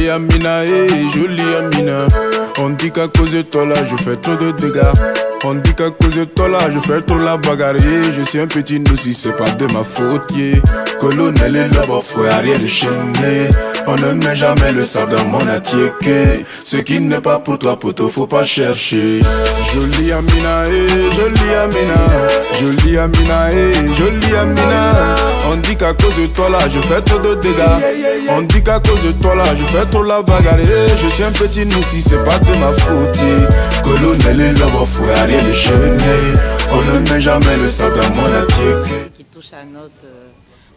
Jolie Amina, jolie Amina. On dit qu'à cause de toi là, je fais trop de dégâts. On dit qu'à cause de toi là, je fais trop la bagarre. Je suis un petit nous si c'est pas de ma faute. Colonel et là-bas, faut rien de chaîner. On ne met jamais le sable dans mon attiéké. Ce qui n'est pas pour toi, poto, faut pas chercher. Jolie Amina, jolie Amina. Jolie Amina, jolie Amina. On dit qu'à cause de toi là, je fais trop de dégâts. On dit qu'à cause de toi là, je fais trop la bagarre. Je suis un petit nous si c'est pas de ma faute. Colonel et là-bas, faut rien de chaîner. On ne met jamais le sable dans mon attiéké. Qui touche à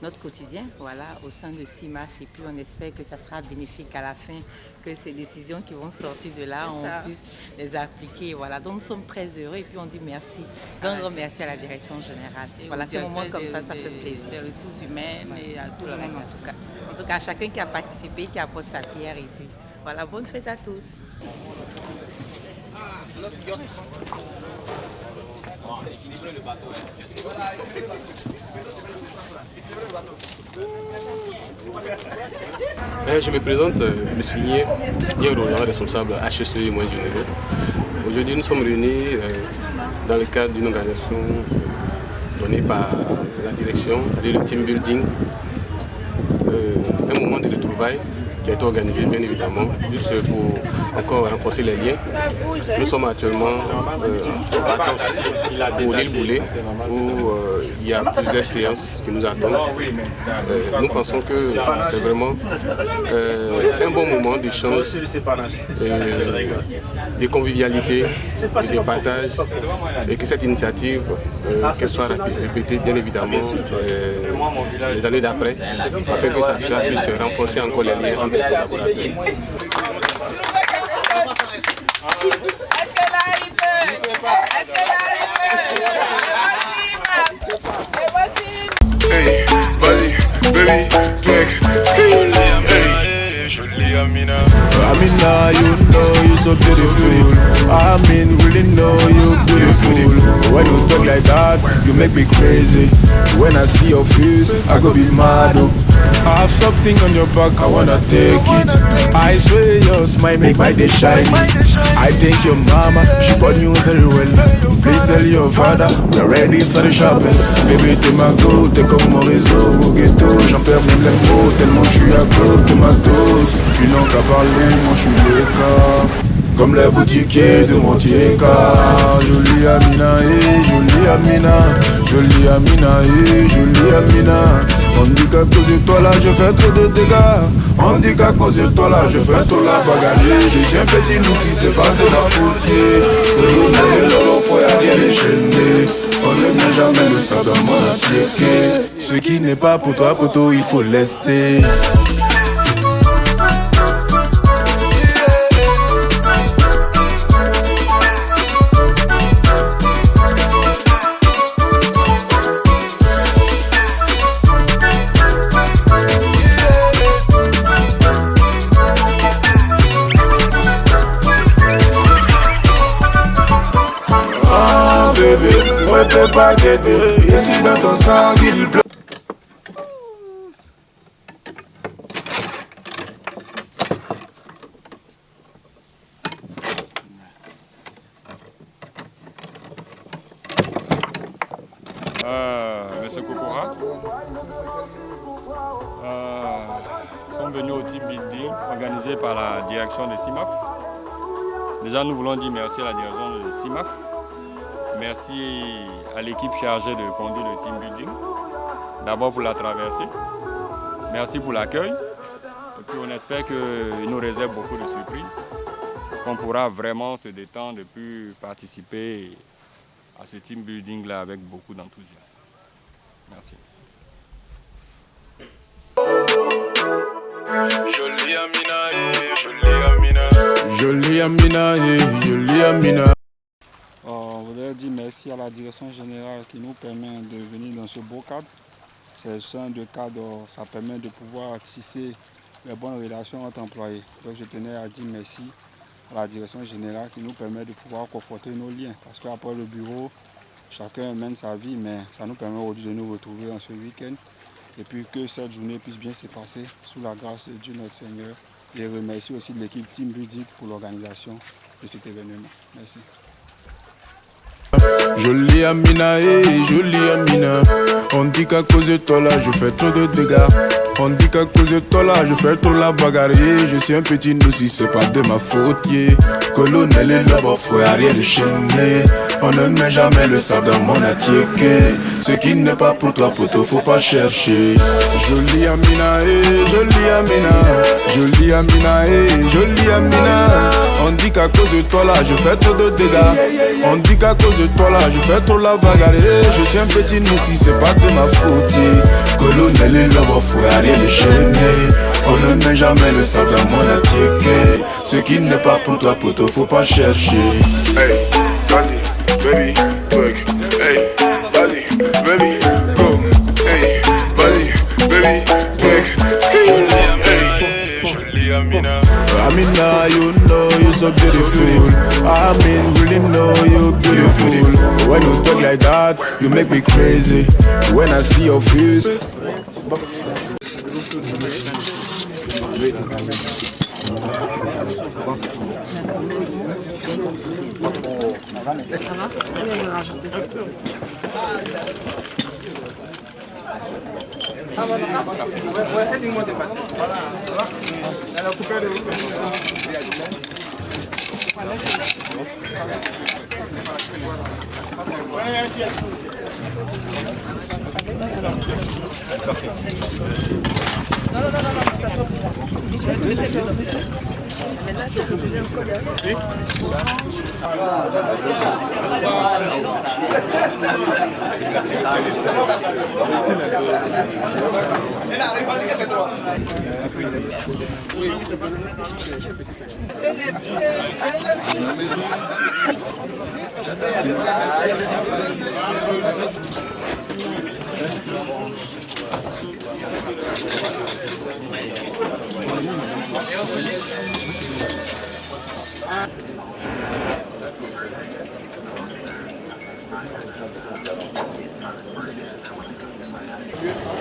notre quotidien, voilà, au sein de CIMAF, et puis on espère que ça sera bénéfique à la fin, que ces décisions qui vont sortir de là, on puisse les appliquer, voilà. Donc nous sommes très heureux et puis on dit merci, grand merci à la direction générale. Et voilà, ces moments comme ça fait plaisir. Les ressources humaines et à tout le monde en tout cas. À chacun qui a participé, qui apporte sa pierre et puis voilà, bonne fête à tous. Je me présente, je me suis Nier Roland, responsable HSE et moyens généraux. Aujourd'hui, nous sommes réunis dans le cadre d'une organisation donnée par la direction, le team building, un moment de retrouvailles qui a été organisé bien évidemment, juste pour encore renforcer les liens. Nous sommes actuellement en vacances pour l'île Boulay où il y a plusieurs séances qui nous attendent. Nous pensons que c'est vraiment un bon moment d'échange, de convivialité, de partage et que cette initiative qu'elle soit répétée bien évidemment les années d'après afin que ça puisse renforcer encore les liens entre les collaborateurs. Hey, vas-y, baby, twig, hey, jolie Amina. Amina, you know you're so beautiful. I mean, really know you're beautiful. When you talk like that, you make me crazy. When I see your face, I go be mad. I have something on your back, I wanna take it. I swear your smile make my day shine. I thank your mama, she bought you very well. Please tell your father, we're ready for the shopping. Baby, t'es ma go, t'es comme mon réseau au ghetto. J'en perds même les mots, tellement je suis accro de ma dose. Ils n'ont qu'à parler, moi je suis l'écart. Comme les boutiquiers de mon Tieka. Jolie Amina, jolie Amina. Jolie Amina, jolie Amina. On dit qu'à cause de toi là je fais trop de dégâts. On dit qu'à cause de toi là je fais trop la bagarre. Je suis un petit loup si c'est pas de ma faute. Le lolo faut rien déchaîner. On ne met jamais le sang dans mon attiéké. Ce qui n'est pas pour toi poto il faut laisser. Bébé, ouais t'es pas guetté. Ici dans ton sang il pleut. Monsieur Kokora, sommes venus au team building organisé par la direction de CIMAF. Déjà nous voulons dire merci à la direction de CIMAF. Merci à l'équipe chargée de conduire le team building. D'abord pour la traversée. Merci pour l'accueil. Et puis on espère qu'il nous réserve beaucoup de surprises. Qu'on pourra vraiment se détendre et puis participer à ce team building là avec beaucoup d'enthousiasme. Merci. Jolie Amina, jolie Amina. Jolie Amina, jolie Amina. On voudrait dire merci à la direction générale qui nous permet de venir dans ce beau cadre. C'est un de cadre, ça permet de pouvoir tisser les bonnes relations entre employés. Donc je tenais à dire merci à la direction générale qui nous permet de pouvoir conforter nos liens. Parce qu'après le bureau, chacun mène sa vie, mais ça nous permet aujourd'hui de nous retrouver dans ce week-end. Et puis que cette journée puisse bien se passer sous la grâce de Dieu notre Seigneur. et remercie aussi l'équipe Team Building pour l'organisation de cet événement. Merci. Jolie Amina, jolie Amina. On dit qu'à cause de toi là, je fais trop de dégâts. On dit qu'à cause de toi là, je fais trop la bagarre. Je suis un petit si c'est pas de ma faute. Colonel et là-bas, faut rien de chaîner. On ne met jamais le sable dans mon attiéké. Ce qui n'est pas pour toi, poto, faut pas chercher. Jolie Amina, jolie Amina. Jolie Amina, jolie Amina. On dit qu'à cause de toi là, je fais trop de dégâts. On dit qu'à cause de toi là, je fais trop la bagarre. Je suis un petit si c'est pas de ma faute. Colonel et là-bas, faut rien de chaîner. On ne met jamais le sable dans mon attiéké. Ce qui n'est pas pour toi, poto, faut pas chercher. Hey, vas-y, baby, twerk. Hey, vas-y, baby, go. Hey, vas-y, baby, twerk. Hey, jolie Amina. Amina, you know you're so beautiful. I mean, really know you're beautiful. When you talk like that, you make me crazy. When I see your face.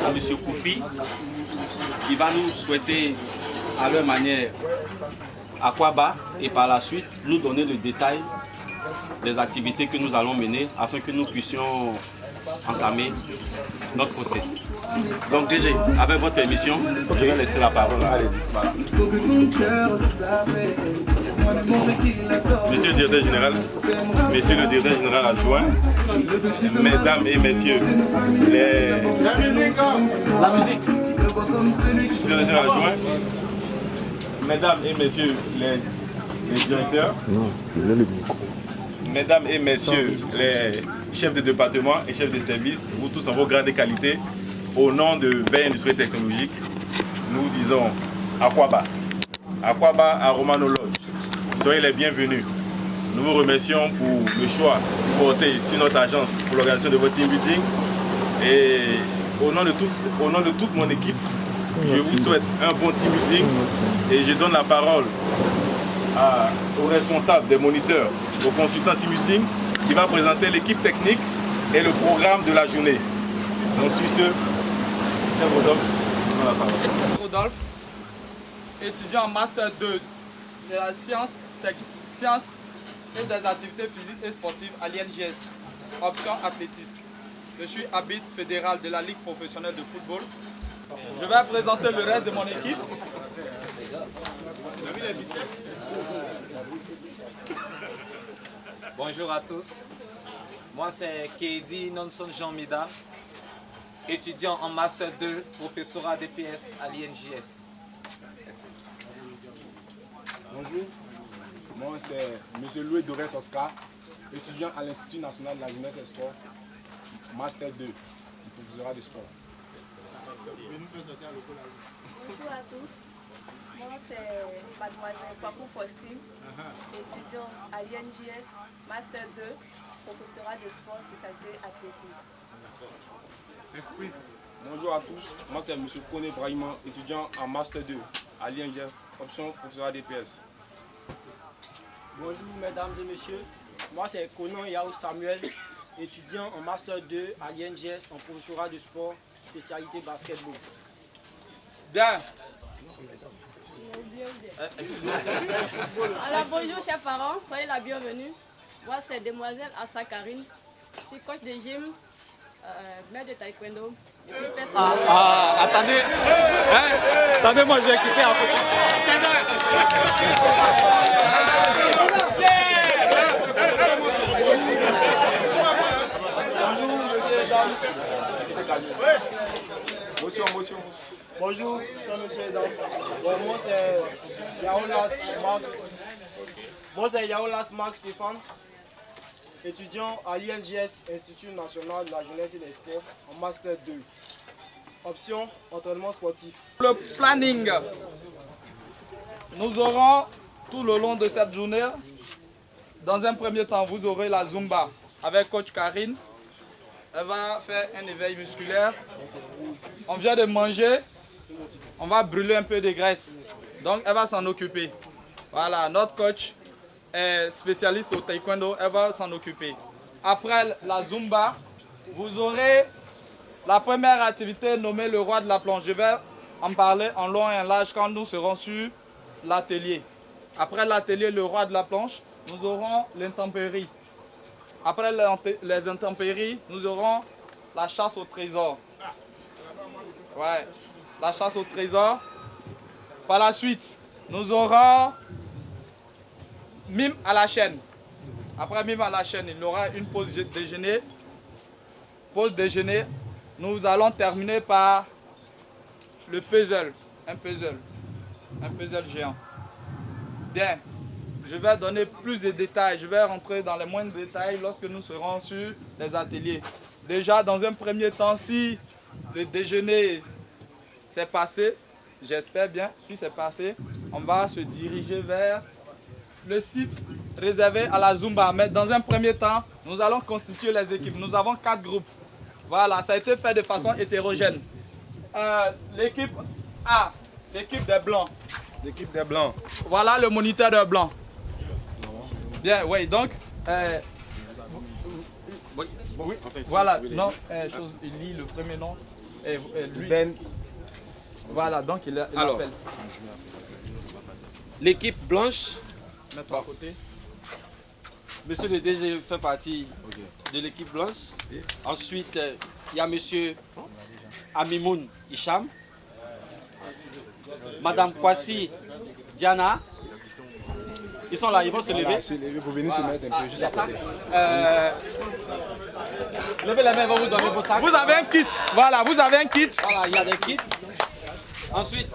À M. Koufi, qui va nous souhaiter à leur manière à quoi bas et par la suite nous donner le détail des activités que nous allons mener afin que nous puissions entamer notre process. Donc DG, avec votre permission, je vais laisser la parole. Allez-y. Voilà. Monsieur le directeur général, monsieur le directeur général adjoint, mesdames et messieurs, la musique. Directeur général adjoint, mesdames et messieurs les directeurs, mesdames et messieurs les chefs de département et chefs de service, vous tous en vos grades et qualités, au nom de Veille Industrielle Technologique, nous disons Aquaba à Romano Lodge. Soyez les bienvenus. Nous vous remercions pour le choix porté sur notre agence pour l'organisation de votre team building. Et au nom de toute mon équipe, je vous souhaite un bon team building et je donne la parole au responsable des moniteurs, au consultant team building qui va présenter l'équipe technique et le programme de la journée. Donc sur ce, cher Rodolphe, je donne la parole. Rodolphe, étudiant en Master 2 de la science et des activités physiques et sportives à l'INJS, option athlétisme. Je suis arbitre fédéral de la Ligue professionnelle de football. Je vais présenter le reste de mon équipe. Bonjour à tous. Moi c'est Kedi Nonson Jean-Mida, étudiant en Master 2, professorat DPS à l'INJS. Merci. Bonjour, moi c'est M. Louis Dorès Oscar, étudiant à l'Institut national de la jeunesse et sport, Master 2, professorat de sport. Bonjour à tous, moi c'est Mademoiselle Pakou Faustine, étudiante à l'INJS, Master 2, professorat de sport, spécialité athlétisme. Bonjour à tous, moi c'est M. Kone Brahima, étudiant en Master 2 à l'INJS, option professorat DPS. Bonjour mesdames et messieurs, moi c'est Konon Yao Samuel, étudiant en Master 2 à l'INJS en professorat de sport, spécialité basketball. Bien. Alors bonjour chers parents, soyez la bienvenue. Moi c'est Demoiselle Assa Karine. Je suis coach de gym, maître de taekwondo. Attendez. Attendez, moi je vais quitter un peu. Bonjour, monsieur et dames. Motion. Bonjour, monsieur et dames. Bon, moi c'est Yaolas Marc Stéphane, étudiant à l'INJS, Institut National de la Jeunesse et des Sports, en Master 2. Option, entraînement sportif. Le planning. Nous aurons tout le long de cette journée, dans un premier temps, vous aurez la Zumba avec coach Karine. Elle va faire un éveil musculaire. On vient de manger, on va brûler un peu de graisse. Donc elle va s'en occuper. Voilà, notre coach est spécialiste au taekwondo, elle va s'en occuper. Après la Zumba, vous aurez la première activité nommée le roi de la planche. Je vais en parler en long et en large quand nous serons sur l'atelier. Après l'atelier, le roi de la planche, nous aurons l'intempérie. Après les intempéries, nous aurons la chasse au trésor. Ouais, la chasse au trésor. Par la suite, nous aurons mime à la chaîne. Après mime à la chaîne, il y aura une pause déjeuner. Pause déjeuner. Nous allons terminer par le puzzle. Un puzzle géant. Bien. Je vais donner plus de détails. Je vais rentrer dans les moindres détails lorsque nous serons sur les ateliers. Déjà, dans un premier temps, si le déjeuner s'est passé, j'espère bien, si c'est passé, on va se diriger vers le site réservé à la Zumba. Mais dans un premier temps, nous allons constituer les équipes. Nous avons 4 groupes. Voilà, ça a été fait de façon hétérogène. L'équipe A, l'équipe des Blancs. L'équipe des Blancs. Voilà le moniteur des Blancs. Bien, oui, donc, oui, voilà, non, il lit le premier nom, lui, Ben. Voilà, donc il appelle. L'équipe blanche, mettre à côté. monsieur le DG fait partie de l'équipe blanche. Ensuite, il y a monsieur Amimoun Hicham, madame Kwasi Diana. Ils sont là, ils vont se lever. Vous venez se mettre un peu juste à côté. Levez les mains, ils vont vous donner vos sacs. Vous avez un kit. Voilà, vous avez un kit. Voilà, il y a des kits. Ensuite,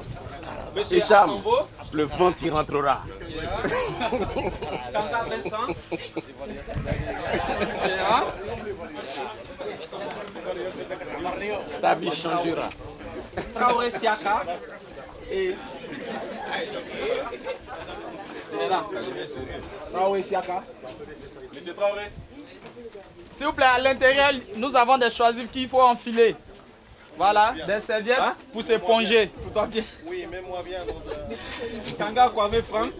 monsieur Hicham, Assambo. le vent y rentrera. Kanga Vincent. Ta vie changera. Traoré Siaka. Et c'est là. Traoré Siaka. Monsieur Traoré. S'il vous plaît, à l'intérieur, nous avons des choisifs qu'il faut enfiler. Voilà, des serviettes pour s'éponger. Pour toi bien. Oui, mais moi bien dans un... Kanga Kwame Franck.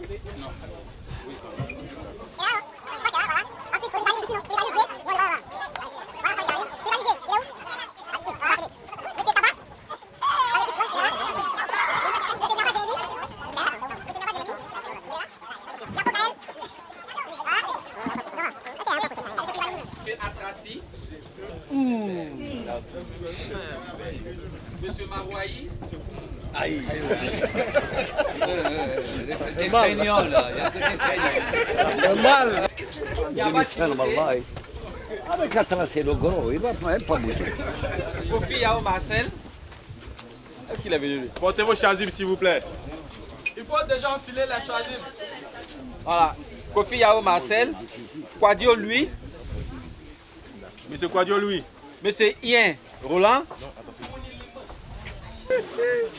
Atraci. Monsieur Marouaï. Aïe. Ça fait mal. Il y a que des feignants. Ça fait mal. Avec Atraci, le gros, il va même pas bouger. Kofi Yao Marcel. Est-ce qu'il est venu? Portez vos chasubles s'il vous plaît. Il faut déjà enfiler les choisifs. Voilà. Kofi Yao Marcel. Quadio Louis. Monsieur Quadio Louis. Monsieur Ian Roland.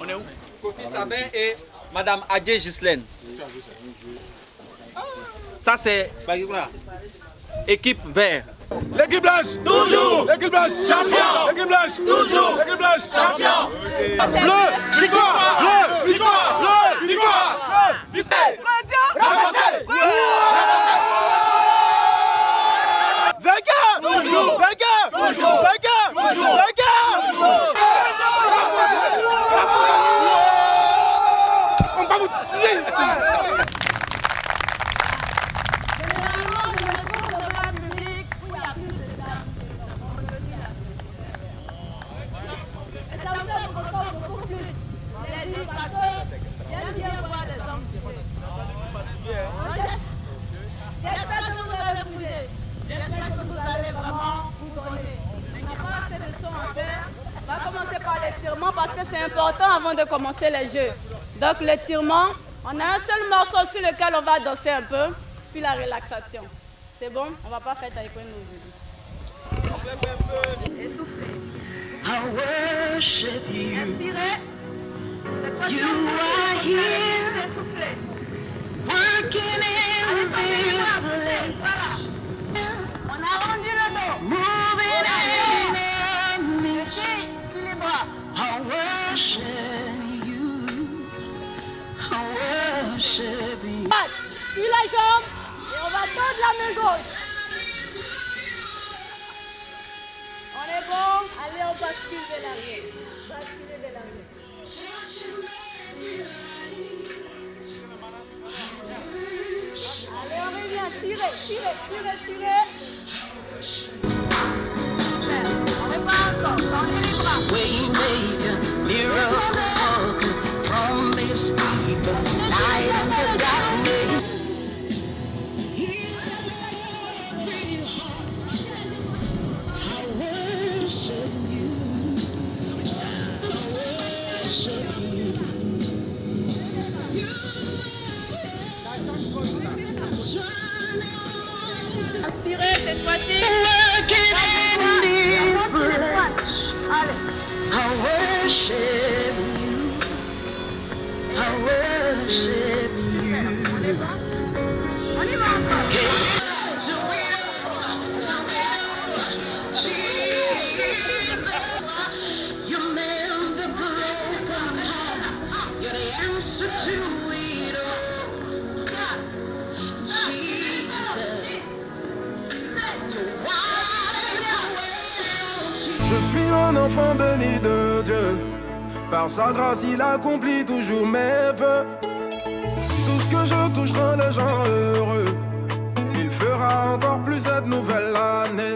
On est où? Kofi Sabin et Madame Adje Gislaine. Ça c'est équipe vert. L'équipe blanche, toujours. L'équipe blanche, champion. L'équipe blanche, toujours. L'équipe blanche, champion. Bleu, victoire. Bleu, victoire. Bleu, victoire. Bleu, victoire. Vainqueur, toujours. Vainqueur, toujours. Vainqueur, toujours. Vainqueur, toujours. On va vous Parce que c'est important avant de commencer les jeux. Donc l'étirement, on a un seul morceau sur lequel on va danser un peu, puis la relaxation. C'est bon? On va pas faire taekwondo aujourd'hui. Et soufflez. Inspirez. Cette fois-ci, you are here. Soufflez. Working in this place. On a rendu le dos. Moving in. I worship you. I worship you. Suis la jambe et on va tendre la main gauche. On est bon? Allez, on bascule de l'arrière. Basculer de l'arrière. Allez, on revient. Tirez, tirez, tirez, tirez. On n'est pas encore. Tendez les bras. Waymaker, miracle, promise keeper, light in the darkness. I worship you. I worship you. Inspirez cette fois-ci. I worship you. I worship you. On y va encore. You mend the broken heart. You're the answer to it all. Jesus. Je suis un enfant béni de Dieu. Par sa grâce, il accomplit toujours mes vœux. Tout ce que je touche rend les gens heureux. Il fera encore plus cette nouvelle année.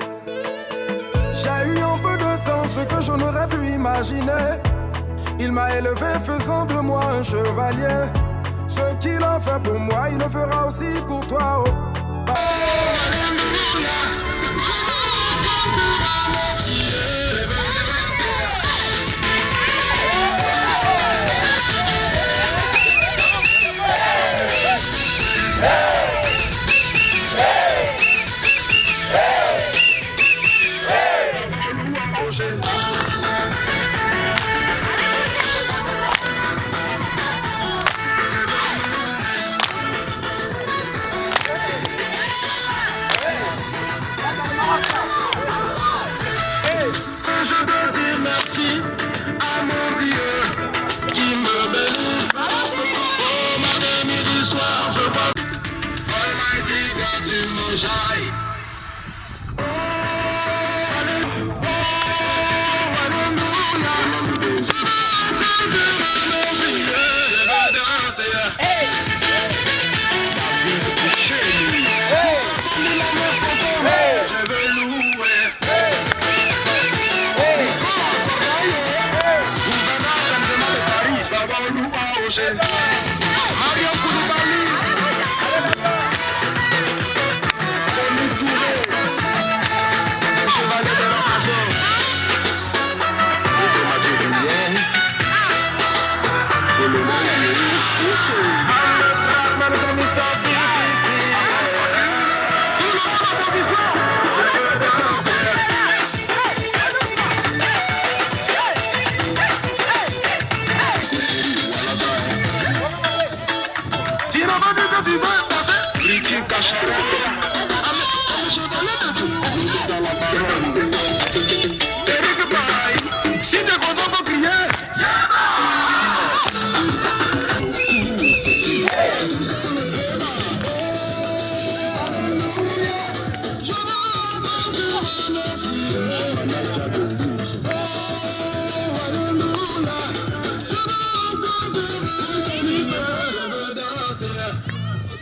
J'ai eu en peu de temps ce que je n'aurais pu imaginer. Il m'a élevé faisant de moi un chevalier. Ce qu'il a fait pour moi, il le fera aussi pour toi. Oh.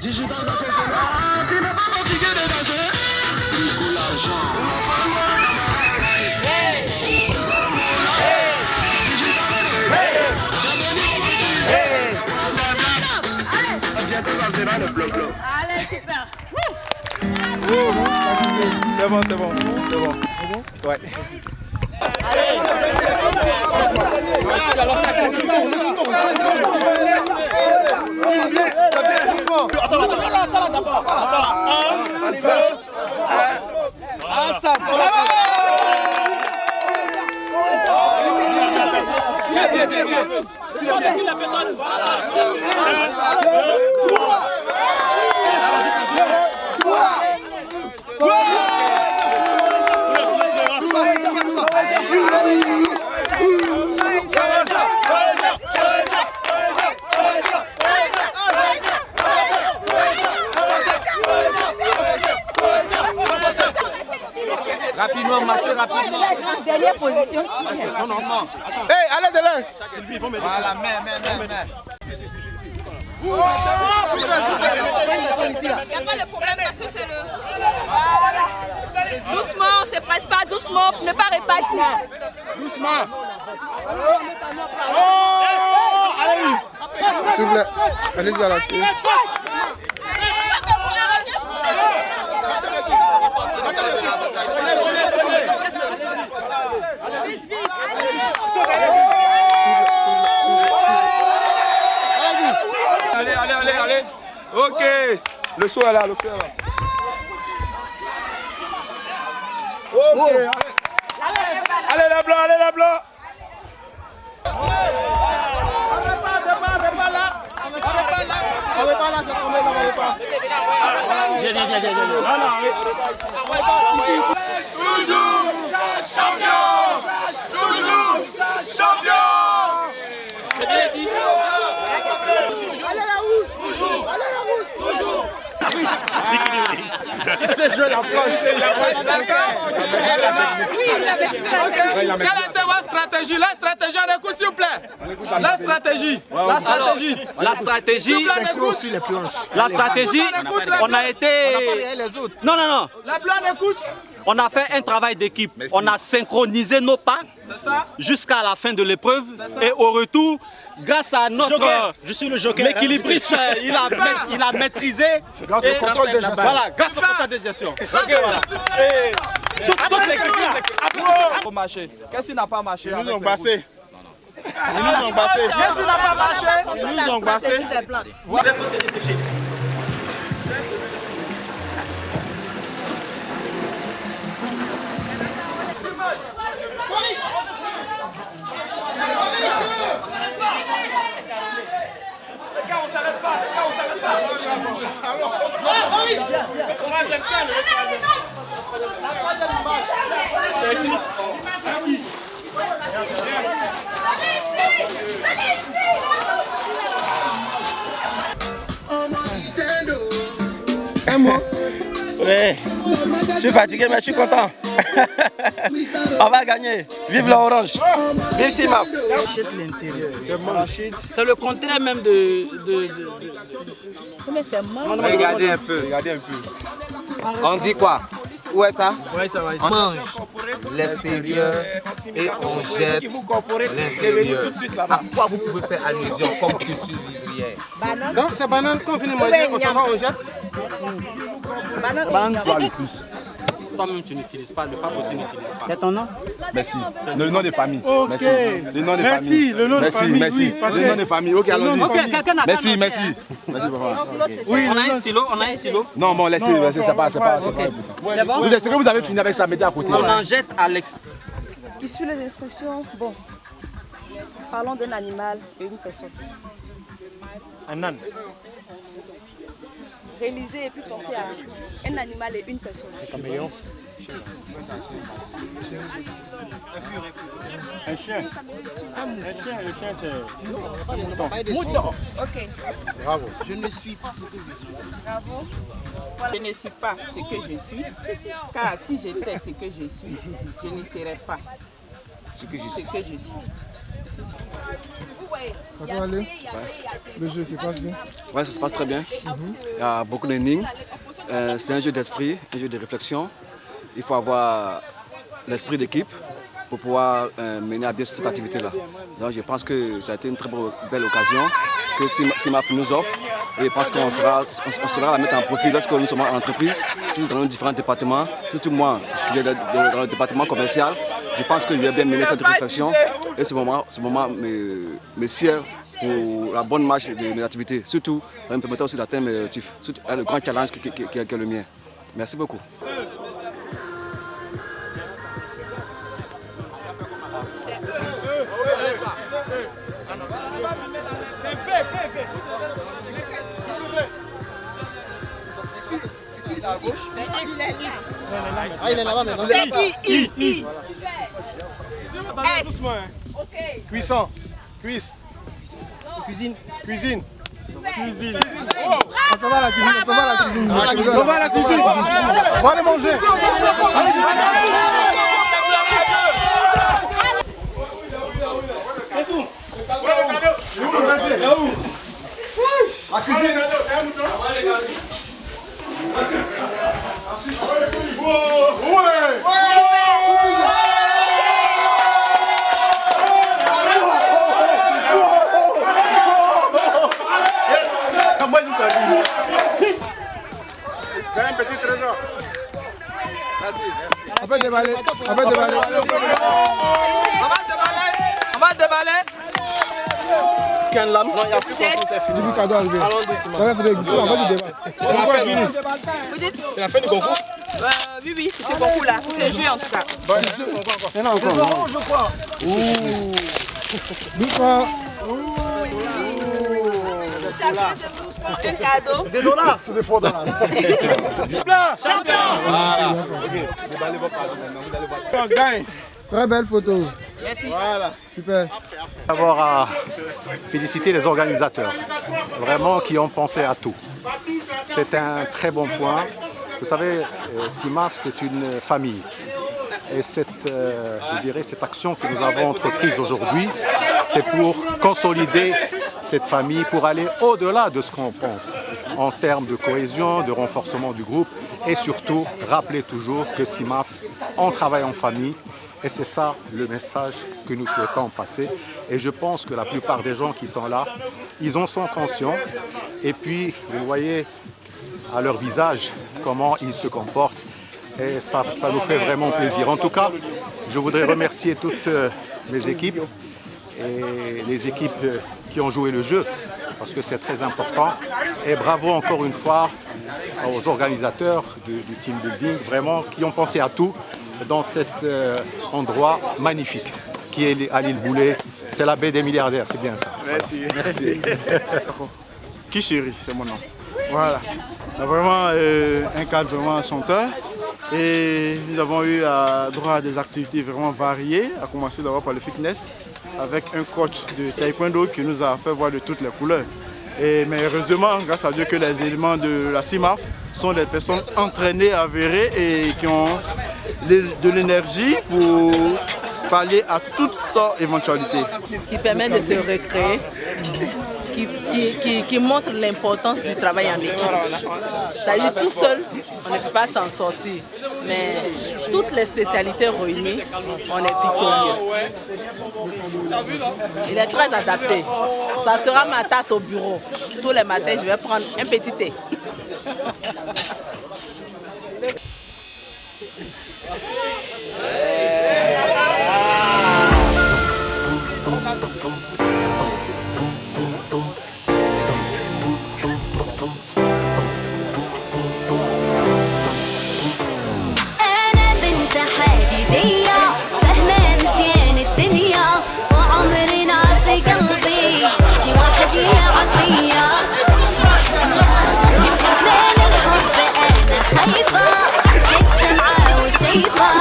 Digital national, tu n'es pas fatigué de danser. Pour l'argent. Allez, super. C'est bon, c'est bon. C'est bon. Ouais. Rapidement, marchez rapidement. Dernière position. Non, non, non. Hey, allez de là. Sylvie, vont me laisser. Voilà, mais. Il n'y a pas de problème parce que c'est le... Doucement, c'est presque pas doucement, ne parlez pas de ça. Doucement. S'il vous plaît, allez-y à la télé. Allez. Ok. Le saut est là, le saut est là. Ok. Allez les blancs, allez les blancs. On n'est pas là, c'est tombé, on n'est pas. Viens. Toujours champion. Il sait jouer la planche. Quelle était votre stratégie? La stratégie, on écoute s'il vous plaît. La stratégie, La stratégie, on a été... Non. Les blancs écoutent. On a fait un travail d'équipe. On a synchronisé nos pas jusqu'à la fin de l'épreuve. Et au retour, grâce à notre... Je suis le joker. L'équilibriste, il a maîtrisé. Grâce au contrôle de gestion. Voilà, grâce au contrôle de gestion. Toute l'équipe. Qu'est-ce qui n'a pas marché? Ils nous ont bassé. Qu'est-ce qui n'a pas marché? Ils nous ont bassé. Un mot. Ouais. Je suis fatigué, mais je suis content. On va gagner. Vive l'orange. Vive Simaf. C'est le contraire même de... Mais c'est mort. Regardez un peu. On dit quoi? Où est ça? On mange l'extérieur et on jette l'intérieur. À quoi vous pouvez faire allusion comme culture vivrière? Donc c'est banane qu'on finit de manger, on s'en va, on jette. Banane toi le plus. Toi-même tu n'utilises pas, le pape aussi n'utilise pas. C'est ton nom? Merci. Le nom de famille. Ok. Merci. Le nom de famille. Merci, le nom de famille. Merci. Oui, parce Le que- nom de famille. Ok, allons-y. Ok, quelqu'un n'a Merci, pas merci. noté, Merci, papa. Oui, on a un stylo, Non, bon, laissez, c'est pas. C'est bon? Est-ce que vous avez fini avec ça? Mettez à côté. On en jette à l'extérieur. Qui suit les instructions, bon, parlons d'un animal et une personne. Un âne. Réaliser et puis penser à un animal et une personne. Un caméléon. Un chien. Le chien c'est... Mouton. Ok. Bravo. Je ne suis pas ce que je suis. Bravo. Je ne suis pas ce que je suis, car si j'étais ce que je suis, je ne serais pas ce que je suis. Ça peut aller? Le jeu se passe bien? Oui, ça se passe très bien. Il y a beaucoup d'énigmes. C'est un jeu d'esprit, un jeu de réflexion. Il faut avoir l'esprit d'équipe pour pouvoir mener à bien cette activité-là. Donc je pense que ça a été une très belle occasion que CIMAF nous offre. Et je pense qu'on sera la mettre en profit lorsque nous sommes en entreprise, dans nos différents départements. Surtout moi, parce que dans le département commercial, je pense que je vais bien mener cette réflexion. Et ce moment me sert pour la bonne marche de mes activités. Surtout, ça me permettra aussi d'atteindre mes objectifs. Surtout le grand challenge qui est le mien. Merci beaucoup. À gauche. Ah, il est là-bas maintenant. I. Doucement. Ok. Cuisson. Cuisse. Cuisine. Cuisine. Cuisine. Ah, ça va la cuisine, ça va la cuisine. Ça va la cuisine. On va aller manger. La cuisine. C'est un petit trésor. Merci. On va déballer. On va déballer. On va déballer. Quelle lame? Non, il n'y a plus c'est fini. Du cadeau arrivé. Allons doucement. On va du débat. C'est la fin du concours? Oui, c'est ce concours-là. C'est joué en tout cas. Il y en a encore. Je crois. Doucement. Un cadeau. Des dollars. C'est des faux dollars. Jusque-là, champion. Déballez vos cadeaux maintenant. Vous allez voir. On gagne. Très belle photo. Merci. Voilà. Super. D'abord à féliciter les organisateurs, vraiment qui ont pensé à tout. C'est un très bon point. Vous savez, CIMAF, c'est une famille. Et je dirais, cette action que nous avons entreprise aujourd'hui, c'est pour consolider cette famille, pour aller au-delà de ce qu'on pense en termes de cohésion, de renforcement du groupe et surtout rappeler toujours que CIMAF, on travaille en famille. Et c'est ça le message que nous souhaitons passer. Et je pense que la plupart des gens qui sont là, ils en sont conscients. Et puis, vous voyez à leur visage comment ils se comportent. Et ça nous fait vraiment plaisir. En tout cas, je voudrais remercier toutes mes équipes et les équipes qui ont joué le jeu, parce que c'est très important. Et bravo encore une fois aux organisateurs du team building, vraiment, qui ont pensé à tout dans cet endroit magnifique qui est à l'île Boulet. C'est la baie des milliardaires, c'est bien ça. Merci. Kishiri, c'est mon nom. Voilà. Vraiment un cadre vraiment chanteur. Et nous avons eu droit à des activités vraiment variées, à commencer d'abord par le fitness, avec un coach de taekwondo qui nous a fait voir de toutes les couleurs. Mais heureusement, grâce à Dieu, que les éléments de la CIMAF sont des personnes entraînées, avérées et qui ont de l'énergie pour pallier à toute éventualité. Qui permet de se recréer, qui montre l'importance du travail en équipe. C'est-à-dire tout seul, on ne peut pas s'en sortir. Mais toutes les spécialités réunies, on est victorieux. Il est très adapté. Ça sera ma tasse au bureau. Tous les matins, je vais prendre un petit thé. بين الحب أنا خايفة حد سمعة وشايفة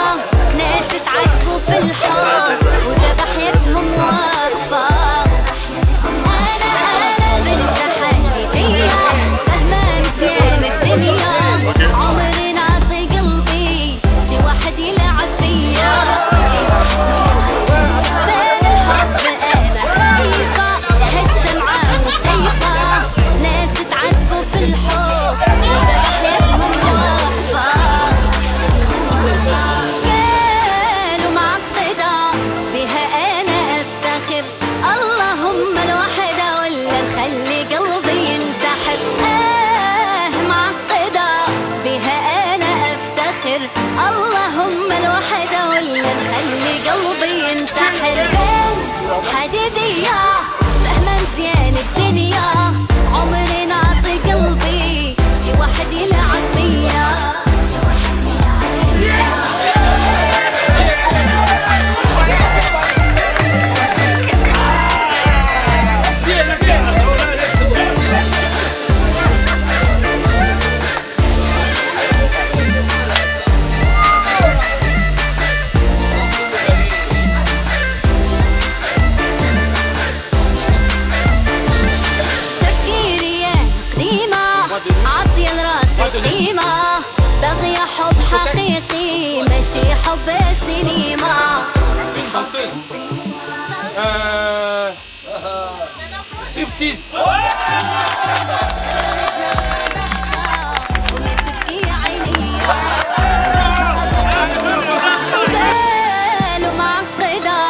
الوحدة ولا نخلي قلبي ينتحر؟ بنت حديدية فاهمة مزيان الدنيا، عمري نعطي قلبي شي واحد يلعب بيا، شي واحد يلعب بيا. بغي حب حقيقي ماشي حب سينما. striptease. قالوا معقدة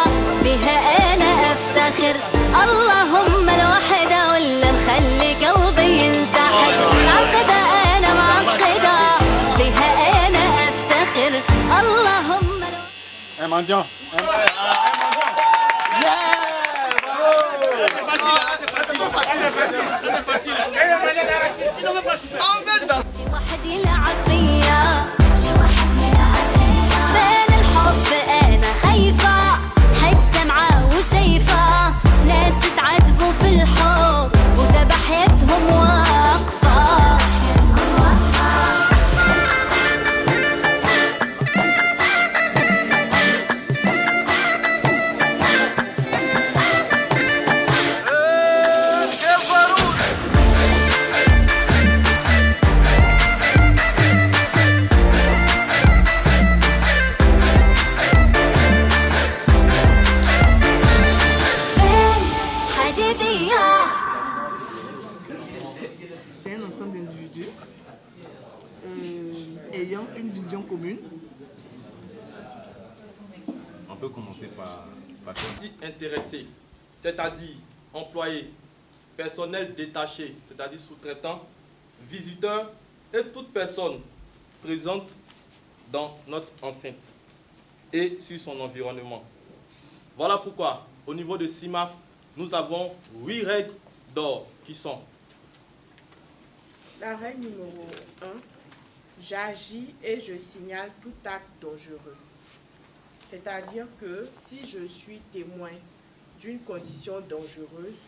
بها أنا أفتخر، اللهم الوحدة ولا نخلي قلبي ينتحر. معقدة أنا معقدة بها أنا أفتخر، اللهم Un mendiant. شي واحد يلعب فيا، شي واحد يلعب فيا. بين الحب أنا خايفة، حد سمعة وشايفة ناس تعذبوا في الحب وذبحيتهم واقفة. C'est un ensemble d'individus ayant une vision commune. On peut commencer par intéressé, c'est-à-dire employé, personnel détaché, c'est-à-dire sous-traitant, visiteur et toute personne présente dans notre enceinte et sur son environnement. Voilà pourquoi, au niveau de CIMAF, nous avons 8 règles d'or qui sont: la règle numéro 1, j'agis et je signale tout acte dangereux. C'est-à-dire que si je suis témoin d'une condition dangereuse,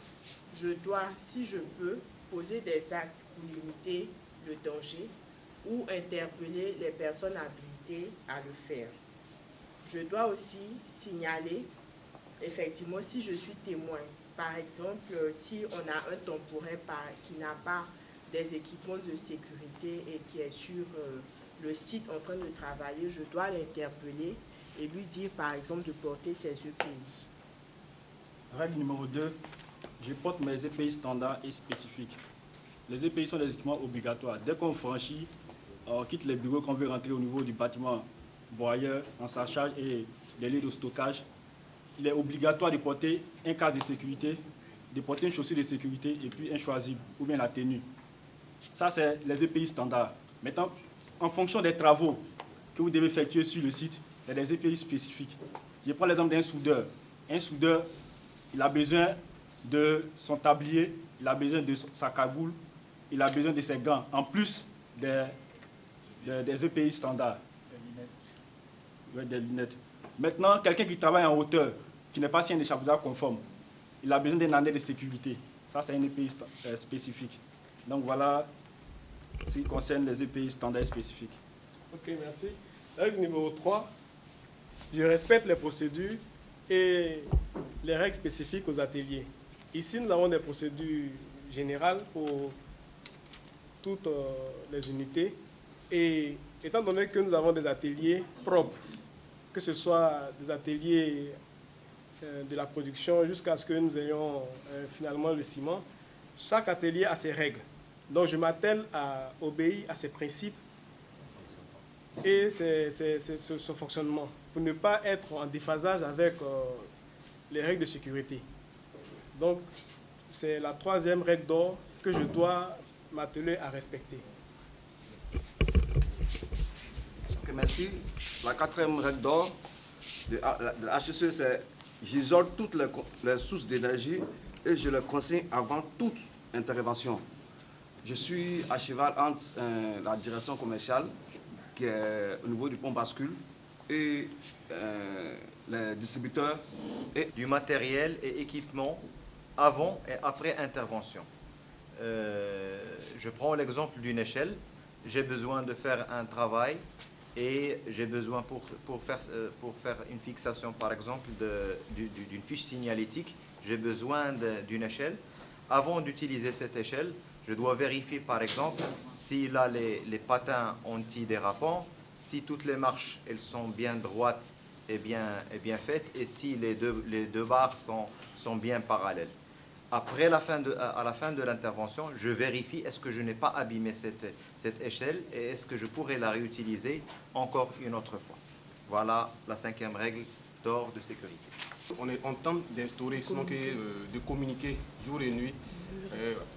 je dois, si je peux, poser des actes pour limiter le danger ou interpeller les personnes habilitées à le faire. Je dois aussi signaler, effectivement, si je suis témoin. Par exemple, si on a un temporaire qui n'a pas des équipements de sécurité et qui est sur le site en train de travailler, je dois l'interpeller et lui dire, par exemple, de porter ses EPI. Règle numéro 2, je porte mes EPI standards et spécifiques. Les EPI sont des équipements obligatoires. Dès qu'on franchit, on quitte les bureaux, qu'on veut rentrer au niveau du bâtiment broyeur, en sarchage et des lieux de stockage, il est obligatoire de porter un casque de sécurité, de porter une chaussure de sécurité et puis un choisible ou bien la tenue. Ça, c'est les EPI standards. Maintenant, en fonction des travaux que vous devez effectuer sur le site, il y a des EPI spécifiques. Je prends l'exemple d'un soudeur. Un soudeur, il a besoin de son tablier, il a besoin de sa cagoule, il a besoin de ses gants, en plus des EPI standards. Des lunettes. Maintenant, quelqu'un qui travaille en hauteur, qui n'est pas sur un échafaudage conforme, il a besoin d'un anneau de sécurité. Ça, c'est un EPI spécifique. Donc voilà ce qui concerne les EPI standards spécifiques. Ok, merci. Règle numéro 3, je respecte les procédures et les règles spécifiques aux ateliers. Ici, nous avons des procédures générales pour toutes les unités. Et étant donné que nous avons des ateliers propres, que ce soit des ateliers de la production jusqu'à ce que nous ayons finalement le ciment, chaque atelier a ses règles. Donc je m'attelle à obéir à ces principes et ce fonctionnement pour ne pas être en déphasage avec les règles de sécurité. Donc c'est la 3e règle d'or que je dois m'atteler à respecter. Ok, merci. La 4e règle d'or de la HSE, c'est j'isole toutes les sources d'énergie et je les consigne avant toute intervention. Je suis à cheval entre la direction commerciale, qui est au niveau du pont bascule, et les distributeurs. Et du matériel et équipement avant et après intervention. Je prends l'exemple d'une échelle. J'ai besoin de faire un travail et j'ai besoin pour faire une fixation, par exemple, d'une fiche signalétique, j'ai besoin d'une échelle. Avant d'utiliser cette échelle, je dois vérifier, par exemple, si là les patins antidérapants, si toutes les marches elles sont bien droites et bien faites, et si les deux barres sont bien parallèles. Après, à la fin de l'intervention, je vérifie est-ce que je n'ai pas abîmé cette échelle et est-ce que je pourrais la réutiliser encore une autre fois. Voilà la 5e règle d'or de sécurité. On est en train d'instaurer, sinon que de communiquer jour et nuit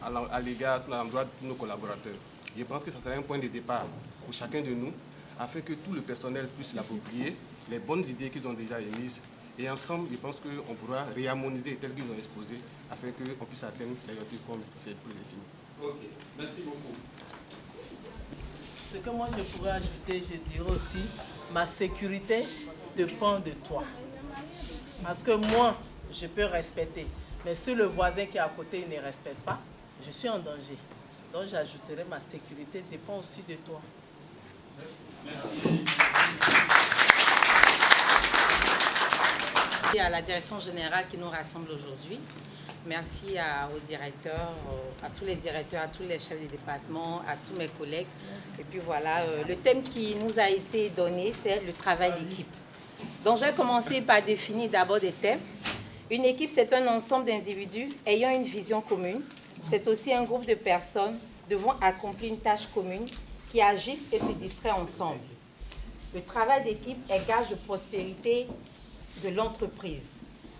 à l'égard, à l'endroit de nos collaborateurs. Je pense que ça serait un point de départ pour chacun de nous, afin que tout le personnel puisse l'approprier, les bonnes idées qu'ils ont déjà émises. Et ensemble, je pense qu'on pourra réharmoniser telles qu'ils ont exposées, afin qu'on puisse atteindre les objectifs comme c'est prédéfini. Ok, merci beaucoup. Ce que moi je pourrais ajouter, je dirais aussi, ma sécurité dépend de toi. Parce que moi, je peux respecter. Mais si le voisin qui est à côté ne respecte pas, je suis en danger. Donc j'ajouterai ma sécurité dépend aussi de toi. Merci. Merci à la direction générale qui nous rassemble aujourd'hui. Merci au directeur, à tous les directeurs, à tous les chefs de département, à tous mes collègues. Et puis voilà, le thème qui nous a été donné, c'est le travail d'équipe. Donc je vais commencer par définir d'abord des thèmes. Une équipe, c'est un ensemble d'individus ayant une vision commune. C'est aussi un groupe de personnes devant accomplir une tâche commune qui agissent et se distraient ensemble. Le travail d'équipe est gage de prospérité de l'entreprise.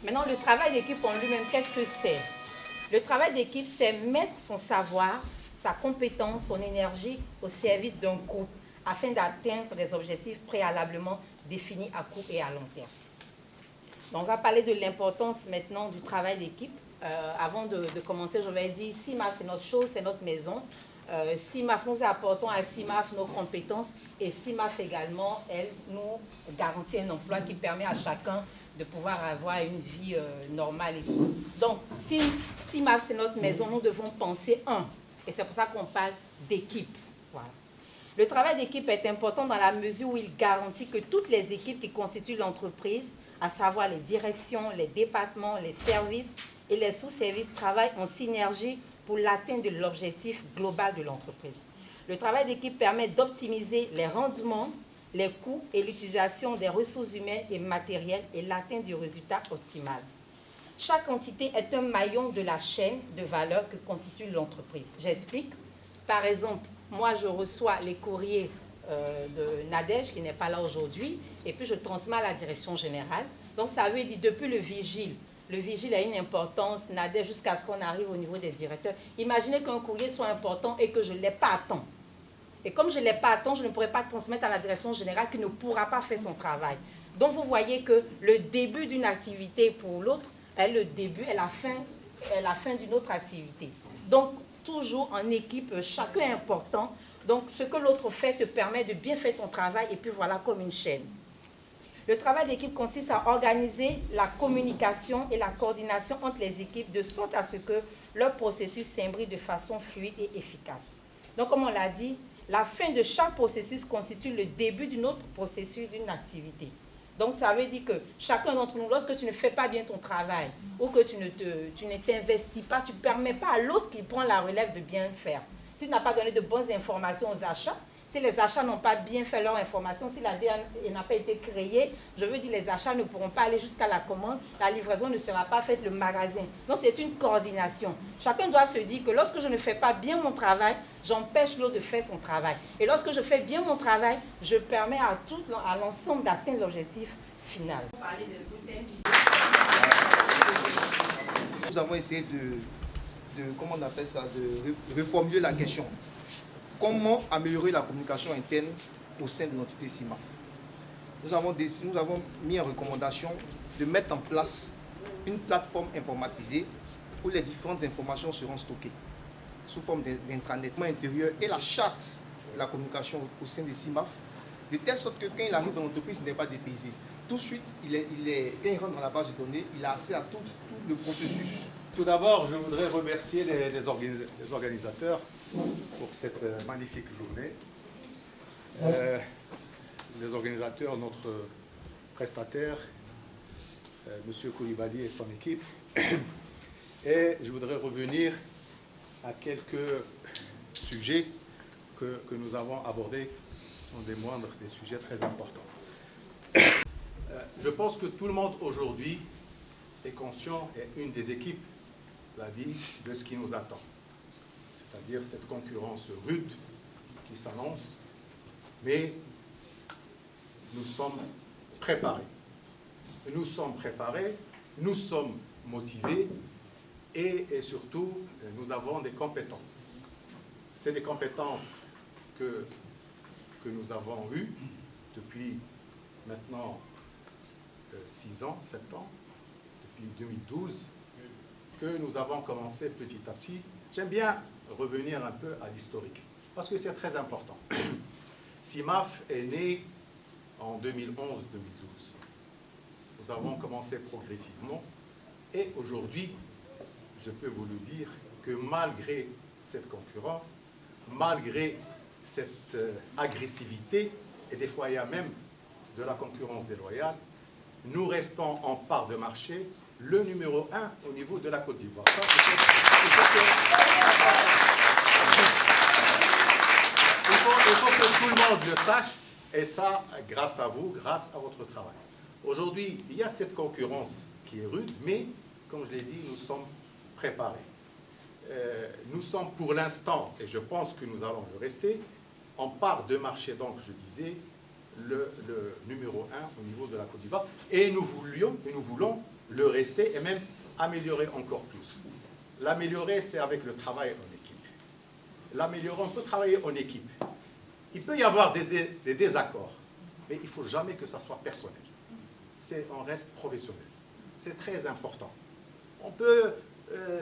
Maintenant, le travail d'équipe en lui-même, qu'est-ce que c'est? Le travail d'équipe, c'est mettre son savoir, sa compétence, son énergie au service d'un groupe afin d'atteindre des objectifs préalablement définis à court et à long terme. Donc, on va parler de l'importance maintenant du travail d'équipe. Avant de commencer, je vais dire, CIMAF, c'est notre chose, c'est notre maison. CIMAF, nous apportons à CIMAF nos compétences et CIMAF également, elle nous garantit un emploi qui permet à chacun de pouvoir avoir une vie normale et tout. Donc, si CIMAF, c'est notre maison, nous devons penser un. Et c'est pour ça qu'on parle d'équipe. Voilà. Le travail d'équipe est important dans la mesure où il garantit que toutes les équipes qui constituent l'entreprise, à savoir les directions, les départements, les services et les sous-services, travaillent en synergie pour l'atteinte de l'objectif global de l'entreprise. Le travail d'équipe permet d'optimiser les rendements, les coûts et l'utilisation des ressources humaines et matérielles et l'atteinte du résultat optimal. Chaque entité est un maillon de la chaîne de valeur que constitue l'entreprise. J'explique. Par exemple, moi je reçois les courriers de Nadège qui n'est pas là aujourd'hui et puis je transmets à la direction générale. Donc ça veut dire depuis le vigile a une importance, Nadège, jusqu'à ce qu'on arrive au niveau des directeurs. Imaginez qu'un courrier soit important et que je ne l'ai pas à temps. Et comme je ne l'ai pas à temps, je ne pourrai pas transmettre à la direction générale qui ne pourra pas faire son travail. Donc vous voyez que le début d'une activité pour l'autre est le début et la fin d'une autre activité. Donc toujours en équipe, chacun est important. Donc ce que l'autre fait te permet de bien faire ton travail et puis voilà comme une chaîne. Le travail d'équipe consiste à organiser la communication et la coordination entre les équipes de sorte à ce que leur processus s'imbrique de façon fluide et efficace. Donc comme on l'a dit, la fin de chaque processus constitue le début d'un autre processus, d'une activité. Donc ça veut dire que chacun d'entre nous, lorsque tu ne fais pas bien ton travail ou que tu ne t'investis pas, tu ne permets pas à l'autre qui prend la relève de bien faire. Si tu n'as pas donné de bonnes informations aux achats, si les achats n'ont pas bien fait leur information, si la DA n'a pas été créée, je veux dire les achats ne pourront pas aller jusqu'à la commande, la livraison ne sera pas faite, le magasin. Donc c'est une coordination. Chacun doit se dire que lorsque je ne fais pas bien mon travail, j'empêche l'autre de faire son travail. Et lorsque je fais bien mon travail, je permets à l'ensemble d'atteindre l'objectif final. Nous avons essayé comment on appelle ça, de reformuler la question. Comment améliorer la communication interne au sein de l'entité CIMAF. Nous avons mis en recommandation de mettre en place une plateforme informatisée où les différentes informations seront stockées sous forme d'intranet intérieur et la charte de la communication au sein des CIMAF, de telle sorte que quand il arrive dans l'entreprise, il n'est pas dépaysé. Tout de suite, quand il rentre dans la base de données, il a accès à tout le processus. Tout d'abord, je voudrais remercier les organisateurs pour cette magnifique journée. Les organisateurs, notre prestataire, M. Koulibaly et son équipe. Et je voudrais revenir à quelques sujets que nous avons abordés, sont des moindres, des sujets très importants. Je pense que tout le monde aujourd'hui est conscient, et une des équipes l'a dit, de ce qui nous attend. C'est-à-dire cette concurrence rude qui s'annonce, mais nous sommes préparés. Nous sommes préparés, nous sommes motivés et surtout, nous avons des compétences. C'est des compétences que nous avons eues depuis maintenant 6 ans, 7 ans, depuis 2012, que nous avons commencé petit à petit. J'aime bien revenir un peu à l'historique, parce que c'est très important. CIMAF est né en 2011-2012. Nous avons commencé progressivement, et aujourd'hui, je peux vous le dire, que malgré cette concurrence, malgré cette agressivité, et des fois il y a même de la concurrence déloyale, nous restons en part de marché le numéro 1 au niveau de la Côte d'Ivoire. Il faut que tout le monde le sache, et ça, grâce à vous, grâce à votre travail. Aujourd'hui, il y a cette concurrence qui est rude, mais, comme je l'ai dit, nous sommes préparés. Nous sommes pour l'instant, et je pense que nous allons le rester, en part de marché, donc je disais, le numéro 1 au niveau de la Côte d'Ivoire, et nous voulons le rester et même améliorer encore plus. L'améliorer, c'est avec le travail en équipe. L'améliorer, on peut travailler en équipe. Il peut y avoir des désaccords, mais il ne faut jamais que ça soit personnel. On reste professionnel. C'est très important. On peut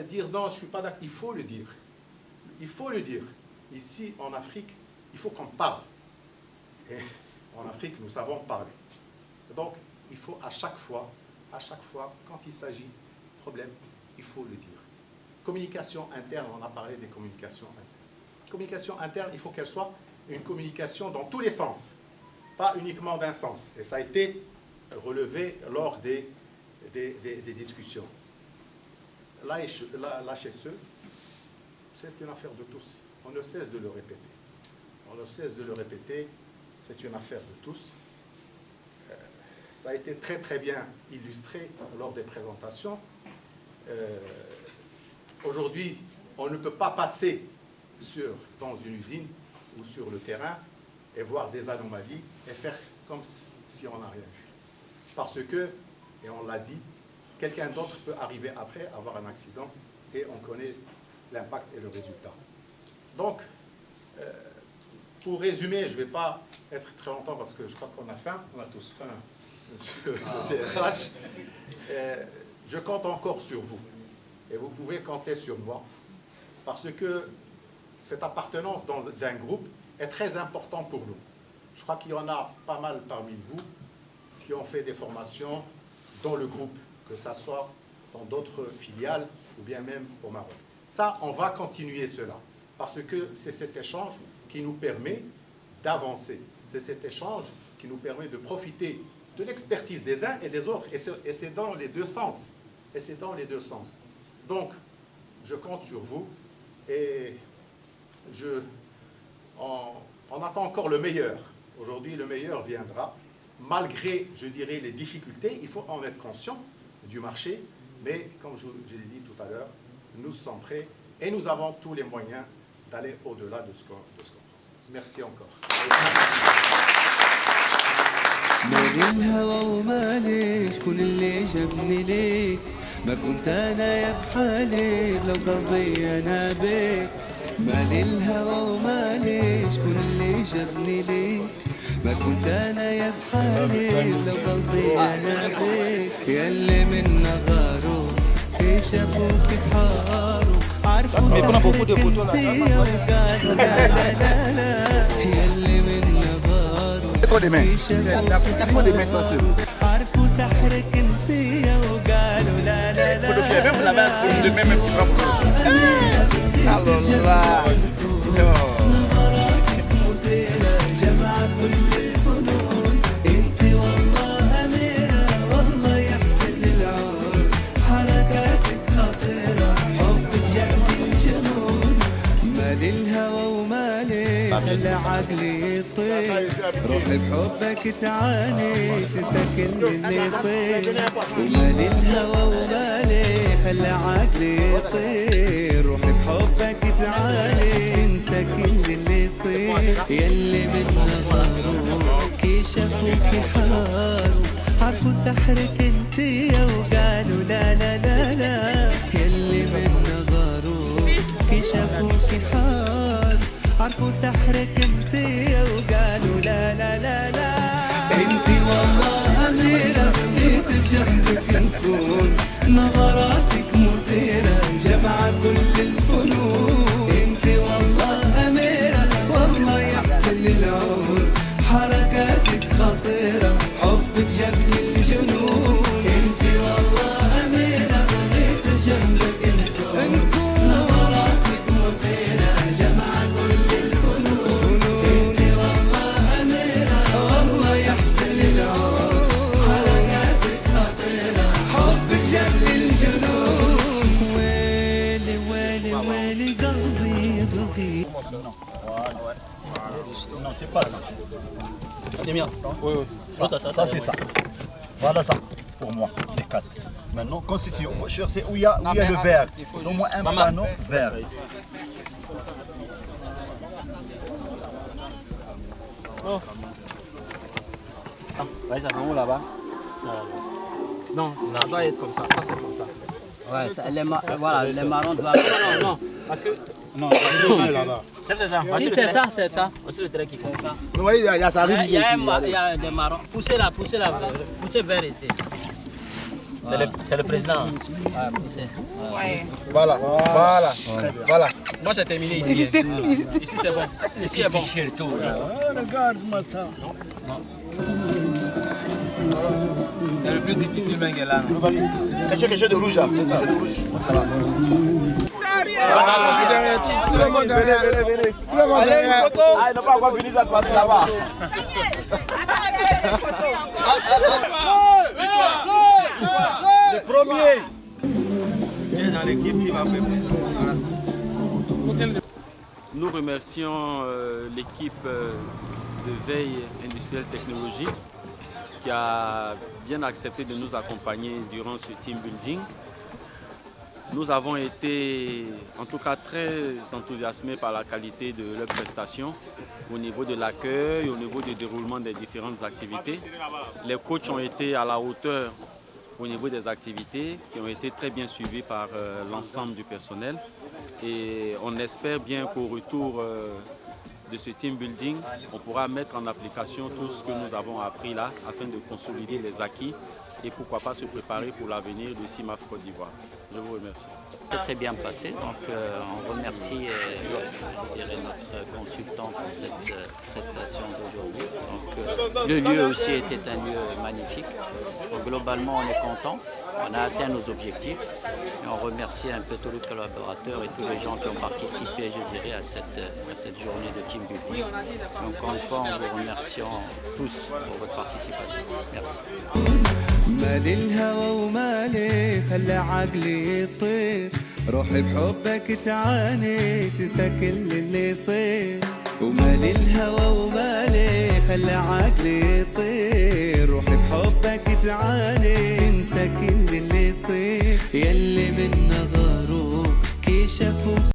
dire non, je ne suis pas d'accord. Il faut le dire. Il faut le dire. Ici, en Afrique, il faut qu'on parle. Et en Afrique, nous savons parler. Donc, il faut à chaque fois, quand il s'agit de problème, il faut le dire. Communication interne, on a parlé des communications internes. Communication interne, il faut qu'elle soit une communication dans tous les sens, pas uniquement d'un sens. Et ça a été relevé lors des discussions. L'HSE, c'est une affaire de tous. On ne cesse de le répéter. On ne cesse de le répéter, c'est une affaire de tous. Ça a été très très bien illustré lors des présentations. Aujourd'hui, on ne peut pas passer dans une usine ou sur le terrain et voir des anomalies et faire comme si on n'a rien vu. Parce que, et on l'a dit, quelqu'un d'autre peut arriver après, avoir un accident, et on connaît l'impact et le résultat. Donc, pour résumer, je ne vais pas être très longtemps parce que je crois qu'on a faim, on a tous faim, monsieur le DRH. Je compte encore sur vous, et vous pouvez compter sur moi, parce que cette appartenance d'un groupe est très important pour nous. Je crois qu'il y en a pas mal parmi vous qui ont fait des formations dans le groupe, que ce soit dans d'autres filiales ou bien même au Maroc. Ça, on va continuer cela, parce que c'est cet échange qui nous permet d'avancer. C'est cet échange qui nous permet de profiter de l'expertise des uns et des autres, et c'est dans les deux sens. Et c'est dans les deux sens. Donc, je compte sur vous, et on attend encore le meilleur. Aujourd'hui, le meilleur viendra. Malgré, je dirais, les difficultés, il faut en être conscient du marché, mais comme je l'ai dit tout à l'heure, nous sommes prêts et nous avons tous les moyens d'aller au-delà de ce qu'on pense. Merci encore. مالي الهوى ومالي شكون اللي جابني ليك ما كنت انا يا بحالي لو قلبي انا بيك مالي الهوى ومالي شكون اللي جابني ليك ما كنت انا يا بحالي لو قلبي انا بيك يلي من نظره كشفوك حاروا عرفوا سحرك انتي وقالوا لا لا لا لا يلي من نظره كشفوك عرفوا سحرك انتي وقالوا لا لا لا نظراتك مثيرة جمع كل الفنون انت والله أميرة والله يحسن للعون حركاتك خطيرة حبك جنب الجنون مالي الهوى ومالي خلى عقلي يطير روحي بحبك تعاني تسكن اللي يصير ومالي الهوى ومالي خلى عقلي يطير روحي بحبك تعاني تنسى كل اللي يصير يلي من نظره كشفوك حاروا عرفوا سحرك انتي وقالوا لا لا لا لا يلي من نظره كشفوك حاروا عرفوا سحرك انتي وقالوا لا لا لا لا انتي والله أميرة بغيت بجنبك نكون نظراتك مثيرة جمع كل الفنون انتي والله أميرة والله يحسن للعون حركاتك خطيرة حبك جبل الجنون انتي والله أميرة بغيت بجنبك نكون نظراتك مثيرة جمع كل الفنون انتي والله أميرة والله يحسن للعون حركاتك خطيرة حبك جبل الجنون ويلي ويلي ويلي قلبي يبغي Non, c'est pas ça. C'est bien. Oui, oui. Ça c'est ça. Voilà ça, pour moi, les quatre. Maintenant, constitution. Moi, je cherche où il y a le vert. Au moins un panneau vert. Oh. Ah, ouais, ça va où là-bas? Non, ça doit être comme ça. Ça, c'est comme ça. Ouais, voilà, les marrons doivent... Non, non, parce que... Non, là-bas. C'est ça. Si, c'est ça, c'est ça. Aussi le trait qui fait ça. Oui, il y a ça arrive ici. Il y a des marrons. Poussez là, poussez vers ici. C'est le président. Ouais, poussez. Ouais. Voilà, voilà, voilà. Moi, j'ai terminé ici. Ici, c'est bon. Ici, c'est bon. Regarde-moi ça. C'est le plus difficile, Benguela. Quelque chose de rouge là. Je suis derrière, tout le monde derrière. Tout le monde derrière. Ah, il n'a pas encore fini sa partie là-bas. Le premier. Viens dans l'équipe qui va faire. Nous remercions l'équipe de veille industrielle technologique qui a bien accepté de nous accompagner durant ce team building. Nous avons été en tout cas très enthousiasmés par la qualité de leurs prestations au niveau de l'accueil, au niveau du déroulement des différentes activités. Les coachs ont été à la hauteur au niveau des activités qui ont été très bien suivies par l'ensemble du personnel. Et on espère bien qu'au retour de ce team building, on pourra mettre en application tout ce que nous avons appris là afin de consolider les acquis et pourquoi pas se préparer pour l'avenir de CIMAF Côte d'Ivoire. Je vous remercie. C'est très bien passé, donc on remercie notre consultant pour cette prestation d'aujourd'hui. Le lieu aussi était un lieu magnifique. Donc, globalement, on est content, on a atteint nos objectifs et on remercie un peu tous les collaborateurs et tous les gens qui ont participé, je dirais, à cette journée de team building. Donc encore une fois, on vous remercie tous pour votre participation. Merci. مالي الهوى ومالي خلى عقلي يطير روحي بحبك تعاني تنسى كل اللي يصير ومالي الهوى ومالي خلى عقلي يطير روحي بحبك تعاني تنسى كل اللي يصير يلي من نظره كشفوك